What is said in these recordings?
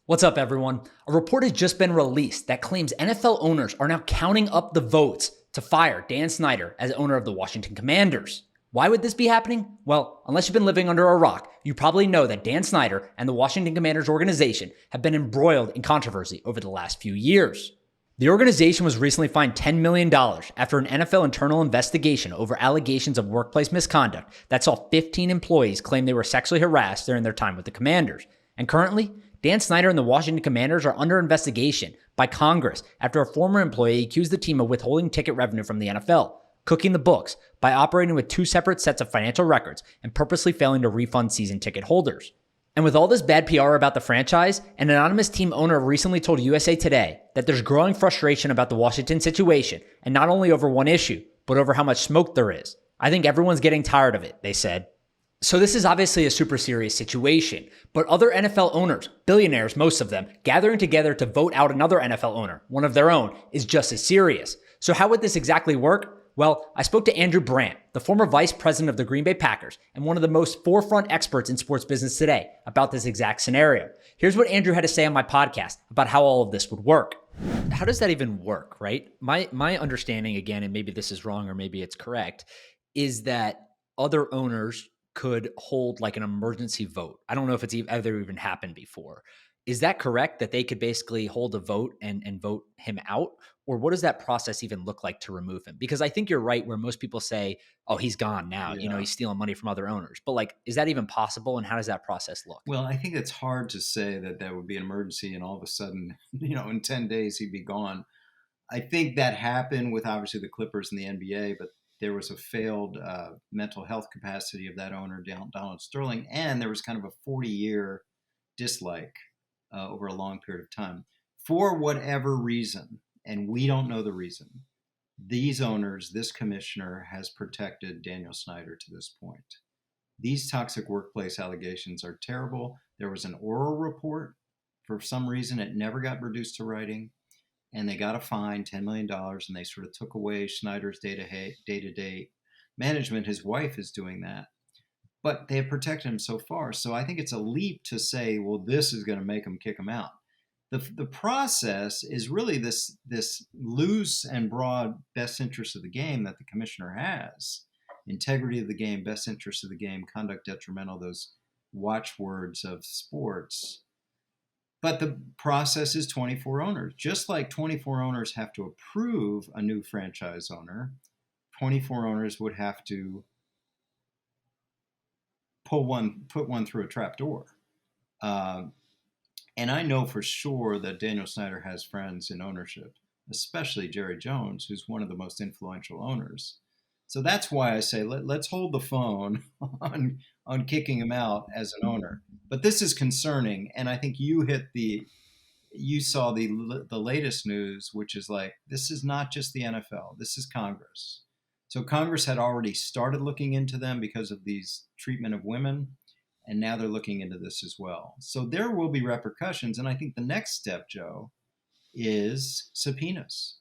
What's up, everyone? A report has just been released that claims NFL owners are now counting up the votes to fire Dan Snyder as owner of the Washington Commanders. Why would this be happening? Well, unless you've been living under a rock, you probably know that Dan Snyder and the Washington Commanders organization have been embroiled in controversy over the last few years. The organization was recently fined $10 million after an NFL internal investigation over allegations of workplace misconduct that saw 15 employees claim they were sexually harassed during their time with the Commanders. And currently, Dan Snyder and the Washington Commanders are under investigation by Congress after a former employee accused the team of withholding ticket revenue from the NFL, cooking the books by operating with two separate sets of financial records and purposely failing to refund season ticket holders. And with all this bad PR about the franchise, an anonymous team owner recently told USA Today that there's growing frustration about the Washington situation, and not only over one issue, but over how much smoke there is. I think everyone's getting tired of it, they said. So this is obviously a super serious situation, but other NFL owners, billionaires, most of them, gathering together to vote out another NFL owner, one of their own, is just as serious. So how would this exactly work? Well, I spoke to Andrew Brandt, the former vice president of the Green Bay Packers and one of the most forefront experts in sports business today, about this exact scenario. Here's what Andrew had to say on my podcast about how all of this would work. How does that even work, right? My understanding, again, and maybe this is wrong or maybe it's correct, is that other owners could hold like an emergency vote. I don't know if it's ever even happened before. Is that correct, that they could basically hold a vote and vote him out? Or what does that process even look like to remove him? Because I think you're right where most people say, oh, he's gone now. Yeah. You know, he's stealing money from other owners. But like, is that even possible? And how does that process look? Well, I think it's hard to say that that would be an emergency and all of a sudden, in 10 days he'd be gone. I think that happened with obviously the Clippers and the NBA, but there was a failed mental health capacity of that owner, Donald Sterling, and there was kind of a 40-year dislike over a long period of time. For whatever reason, and we don't know the reason, these owners, this commissioner has protected Daniel Snyder to this point. These toxic workplace allegations are terrible. There was an oral report. For some reason, it never got reduced to writing. And they got a fine, $10 million, and they sort of took away Snyder's day-to-day management. His wife is doing that. But they have protected him so far. So I think it's a leap to say, well, this is going to make him kick him out. The process is really this loose and broad best interest of the game that the commissioner has. Integrity of the game, best interest of the game, conduct detrimental, those watchwords of sports. But the process is 24 owners. Just like 24 owners have to approve a new franchise owner, 24 owners would have to put one through a trap door. And I know for sure that Daniel Snyder has friends in ownership, especially Jerry Jones, who's one of the most influential owners. So that's why I say let's hold the phone on kicking him out as an owner. But this is concerning, and I think you saw the latest news, which is like, this is not just the NFL, this is Congress. So Congress had already started looking into them because of these treatment of women. And now they're looking into this as well. So there will be repercussions. And I think the next step, Joe, is subpoenas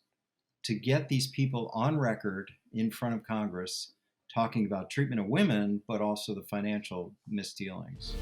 to get these people on record in front of Congress talking about treatment of women, but also the financial misdealings.